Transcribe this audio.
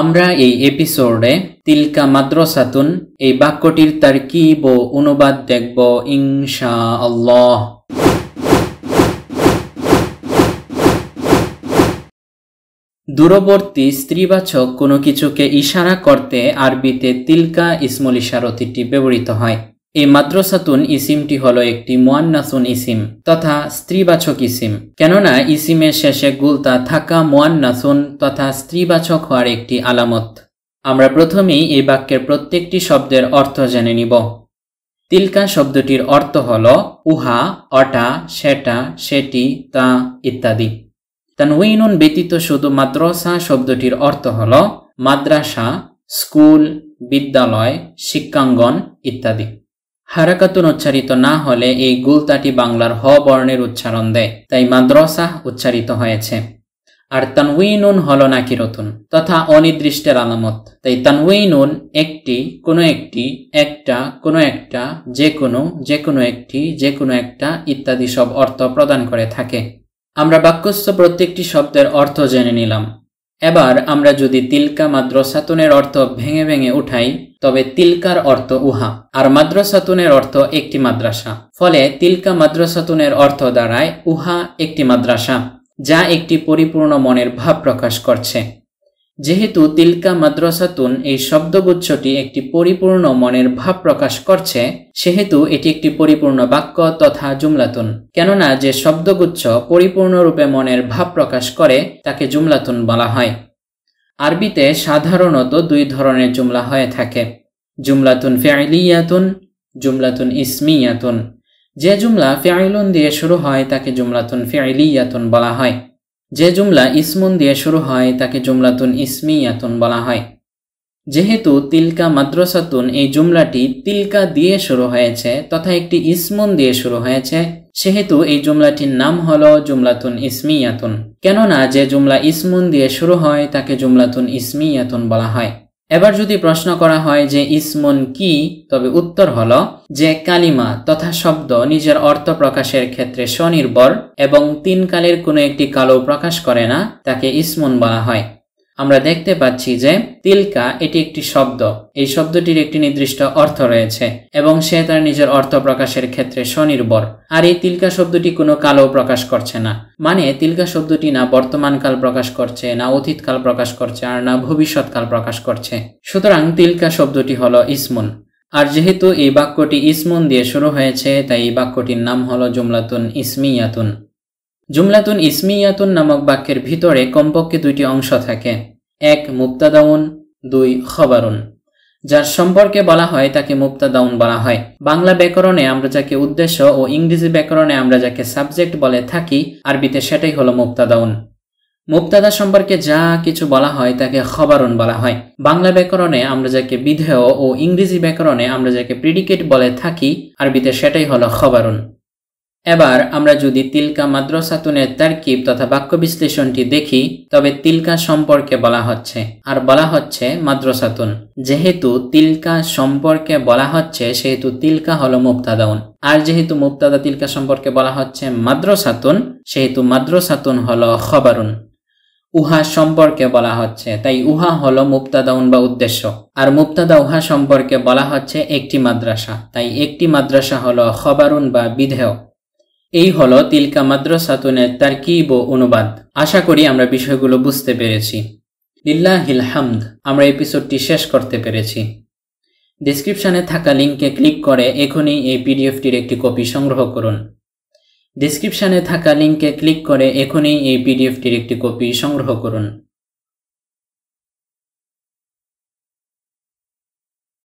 আমরা এই এপিসোডে তিলকা মাদ্রাসাতুন এই বাক্যটির তারকিব ও অনুবাদ দেখব ইনশাআল্লাহ। দূরবর্তী স্ত্রীবাচক কোনো কিছুকে ইশারা করতে আরবিতে তিলকা ইসমুল ইশারতিটি ব্যবহৃত হয়। এই মাদ্রাসাতুন ইসিমটি হলো একটি মুয়ান্নাসুন ইসিম তথা স্ত্রীবাচক ইসিম, কেননা ইসিমের শেষে গুলতা থাকা মুয়ান্নাসুন তথা স্ত্রীবাচক হওয়ার একটি আলামত। আমরা প্রথমেই এই বাক্যের প্রত্যেকটি শব্দের অর্থ জেনে নিব। তিলকা শব্দটির অর্থ হলো উহা, অটা, সেটা, সেটি, তা ইত্যাদি। তানউইনুন ব্যতীত শুধু মাদ্রাসা শব্দটির অর্থ হলো মাদ্রাসা, স্কুল, বিদ্যালয়, শিক্ষাঙ্গন ইত্যাদি। হারাকাতুন উচ্চারিত না হলে এই গুলতাটি বাংলার হ বর্ণের উচ্চারণ দেয়, তাই মাদ্রাসা উচ্চারিত হয়েছে। আর তানউইনুন হলো নাকিরতুন তথা অনির্দিষ্টের আলামত, তাই তানউইনুন একটি, কোনো একটি, একটা, কোনো একটা, যে কোনো একটি, যে কোনো একটা ইত্যাদি সব অর্থ প্রদান করে থাকে। আমরা বাক্যস্থ প্রত্যেকটি শব্দের অর্থ জেনে নিলাম। এবার আমরা যদি তিলকা মাদ্রাসাতুনের অর্থ ভেঙে ভেঙে উঠাই, তবে তিলকার অর্থ উহা আর মাদ্রাসাতুনের অর্থ একটি মাদ্রাসা। ফলে তিলকা মাদ্রাসাতুনের অর্থ দাঁড়ায় উহা একটি মাদ্রাসা, যা একটি পরিপূর্ণ মনের ভাব প্রকাশ করছে। যেহেতু তিলকা মাদ্রাসাতুন এই শব্দগুচ্ছটি একটি পরিপূর্ণ মনের ভাব প্রকাশ করছে, সেহেতু এটি একটি পরিপূর্ণ বাক্য তথা জুমলাতুন। কেননা যে শব্দগুচ্ছ পরিপূর্ণরূপে মনের ভাব প্রকাশ করে তাকে জুমলাতুন বলা হয়। আরবিতে সাধারণত দুই ধরনের জুমলা হয়ে থাকে, জুমলাতুন ফি'লিয়াতুন, জুমলাতুন ইসমিয়াতুন। যে জুমলা ফি'লুন দিয়ে শুরু হয় তাকে জুমলাতুন ফি'লিয়াতুন বলা হয়, যে জুমলা ইসমুন দিয়ে শুরু হয় তাকে জুমলাতুন ইসমিয়াতুন বলা হয়। যেহেতু তিলকা মাদ্রাসাতুন এই জুমলাটি তিলকা দিয়ে শুরু হয়েছে তথা একটি ইসমুন দিয়ে শুরু হয়েছে, সেহেতু এই জুমলাটির নাম হলো জুমলাতুন ইসমিয়াতুন। কেননা যে জুমলা ইসমুন দিয়ে শুরু হয় তাকে জুমলাতুন ইসমিয়াতুন বলা হয়। এবার যদি প্রশ্ন করা হয় যে ইসমুন কি, তবে উত্তর হলো যে কালিমা তথা শব্দ নিজের অর্থ প্রকাশের ক্ষেত্রে স্বনির্ভর এবং তিন কালের কোনো একটি কালও প্রকাশ করে না, তাকে ইসমুন বলা হয়। আমরা দেখতে পাচ্ছি যে তিলকা এটি একটি শব্দ, এই শব্দটির একটি নির্দিষ্ট অর্থ রয়েছে এবং সে তার নিজের অর্থ প্রকাশের ক্ষেত্রে স্বনির্ভর। আর এই তিলকা শব্দটি কোনো কালও প্রকাশ করছে না, মানে তিলকা শব্দটি না বর্তমান কাল প্রকাশ করছে, না অতীতকাল প্রকাশ করছে, আর না ভবিষ্যৎকাল প্রকাশ করছে। সুতরাং তিলকা শব্দটি হলো ইসমুন। আর যেহেতু এই বাক্যটি ইসমুন দিয়ে শুরু হয়েছে, তাই এই বাক্যটির নাম হলো জুমলাতুন ইসমিয়াতুন। জুমলাতুন ইসমিয়াতুন নামক বাক্যের ভিতরে কমপক্ষে দুইটি অংশ থাকে, এক মুবতাদাউন, দুই খবরুন। যার সম্পর্কে বলা হয় তাকে মুবতাদাউন বলা হয়। বাংলা ব্যাকরণে আমরা যাকে উদ্দেশ্য ও ইংরেজি ব্যাকরণে আমরা যাকে সাবজেক্ট বলে থাকি, আরবিতে সেটাই হলো মুবতাদাউন। মুবতাদা সম্পর্কে যা কিছু বলা হয় তাকে খবরুন বলা হয়। বাংলা ব্যাকরণে আমরা যাকে বিধেয় ও ইংরেজি ব্যাকরণে আমরা যাকে প্রিডিকেট বলে থাকি, আরবিতে সেটাই হলো খবরুন। এবার আমরা যদি তিলকা মাদ্রাসাতুনের তারকিব তথা বাক্য বিশ্লেষণটি দেখি, তবে তিলকা সম্পর্কে বলা হচ্ছে আর বলা হচ্ছে মাদ্রাসাতুন। যেহেতু তিলকা সম্পর্কে বলা হচ্ছে সেহেতু তিলকা হলো মুবতাদাউন, আর যেহেতু মুবতাদা তিলকা সম্পর্কে বলা হচ্ছে মাদ্রাসাতুন, সেহেতু মাদ্রাসাতুন হলো খবরুন। উহা সম্পর্কে বলা হচ্ছে, তাই উহা হলো মুবতাদাউন বা উদ্দেশ্য, আর মুবতাদা উহা সম্পর্কে বলা হচ্ছে একটি মাদ্রাসা, তাই একটি মাদ্রাসা হলো খবরুন বা বিধেয়। এই হলো তিলকা মাদ্রাসাতুনের তারকিব ও অনুবাদ। আশা করি আমরা বিষয়গুলো বুঝতে পেরেছি। লিল্লাহিল হামদ, আমরা এপিসোডটি শেষ করতে পেরেছি। ডেসক্রিপশনে থাকা লিঙ্কে ক্লিক করে এখনই এই পিডিএফটির একটি কপি সংগ্রহ করুন। ডেসক্রিপশনে থাকা লিঙ্কে ক্লিক করে এখনই এই পিডিএফটির একটি কপি সংগ্রহ করুন।